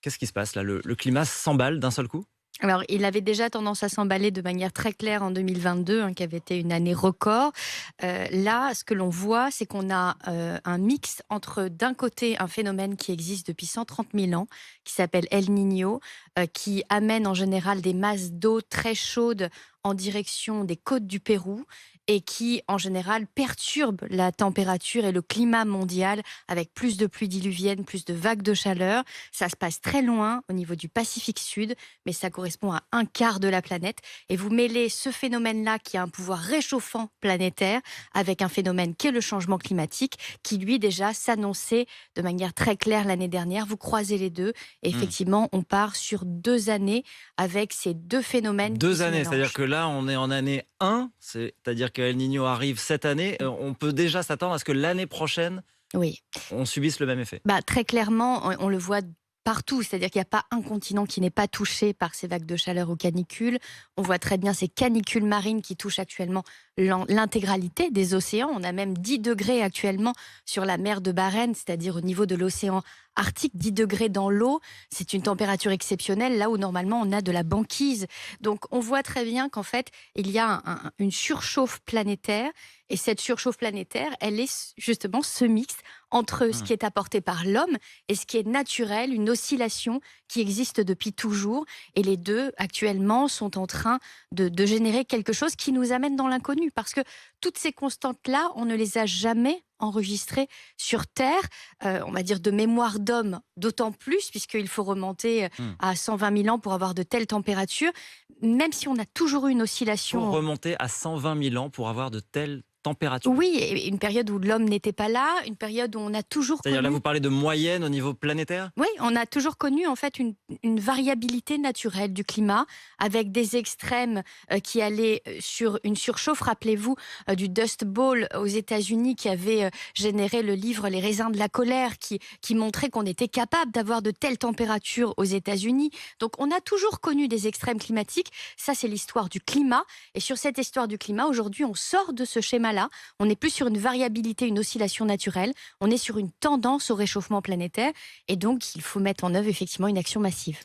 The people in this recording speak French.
Qu'est-ce qui se passe là? Le climat s'emballe d'un seul coup? Alors, il avait déjà tendance à s'emballer de manière très claire en 2022, qui avait été une année record. Là, ce que l'on voit, c'est qu'on a un mix entre, d'un côté, un phénomène qui existe depuis 130 000 ans, qui s'appelle El Niño, qui amène en général des masses d'eau très chaudes en direction des côtes du Pérou et qui, en général, perturbe la température et le climat mondial avec plus de pluies diluviennes, plus de vagues de chaleur. Ça se passe très loin au niveau du Pacifique Sud, mais ça correspond à un quart de la planète. Et vous mêlez ce phénomène-là qui a un pouvoir réchauffant planétaire avec un phénomène qui est le changement climatique, qui lui déjà s'annonçait de manière très claire l'année dernière. Vous croisez les deux et Mmh. effectivement, on part sur 2 années avec ces deux phénomènes qui 2 se années, c'est-à-dire mélangent. que là, on est en année 1, c'est-à-dire que El Niño arrive cette année. On peut déjà s'attendre à ce que l'année prochaine, Oui. on subisse le même effet? Bah, très clairement, on le voit partout, c'est-à-dire qu'il n'y a pas un continent qui n'est pas touché par ces vagues de chaleur ou canicules. On voit très bien ces canicules marines qui touchent actuellement l'intégralité des océans. On a même 10 degrés actuellement sur la mer de Barents, c'est-à-dire au niveau de l'océan Arctique, 10 degrés dans l'eau. C'est une température exceptionnelle, là où normalement on a de la banquise. Donc on voit très bien qu'en fait, il y a une surchauffe planétaire. Et cette surchauffe planétaire, elle est justement ce mix entre ce Mmh. qui est apporté par l'homme et ce qui est naturel, une oscillation qui existe depuis toujours. Et les deux, actuellement, sont en train de générer quelque chose qui nous amène dans l'inconnu. Parce que toutes ces constantes-là, on ne les a jamais enregistrées sur Terre, on va dire de mémoire d'homme, d'autant plus, puisqu'il faut remonter Mmh. à 120 000 ans pour avoir de telles températures. Même si on a toujours eu une Faut oscillation. remonter à 120 000 ans pour avoir de telles températures? Oui, et une période où l'homme n'était pas là, une période où on a toujours C'est-à-dire là, connu. vous parlez de moyenne au niveau planétaire? Oui, on a toujours connu en fait une variabilité naturelle du climat avec des extrêmes qui allaient sur une surchauffe. Rappelez-vous du Dust Bowl aux États-Unis qui avait généré le livre Les raisins de la colère qui montrait qu'on était capable d'avoir de telles températures aux États-Unis. Donc on a toujours connu des extrêmes climatiques. Ça, c'est l'histoire du climat. Et sur cette histoire du climat, aujourd'hui, on sort de ce schéma-là. On n'est plus sur une variabilité, une oscillation naturelle. On est sur une tendance au réchauffement planétaire. Et donc, il faut mettre en œuvre effectivement une action massive.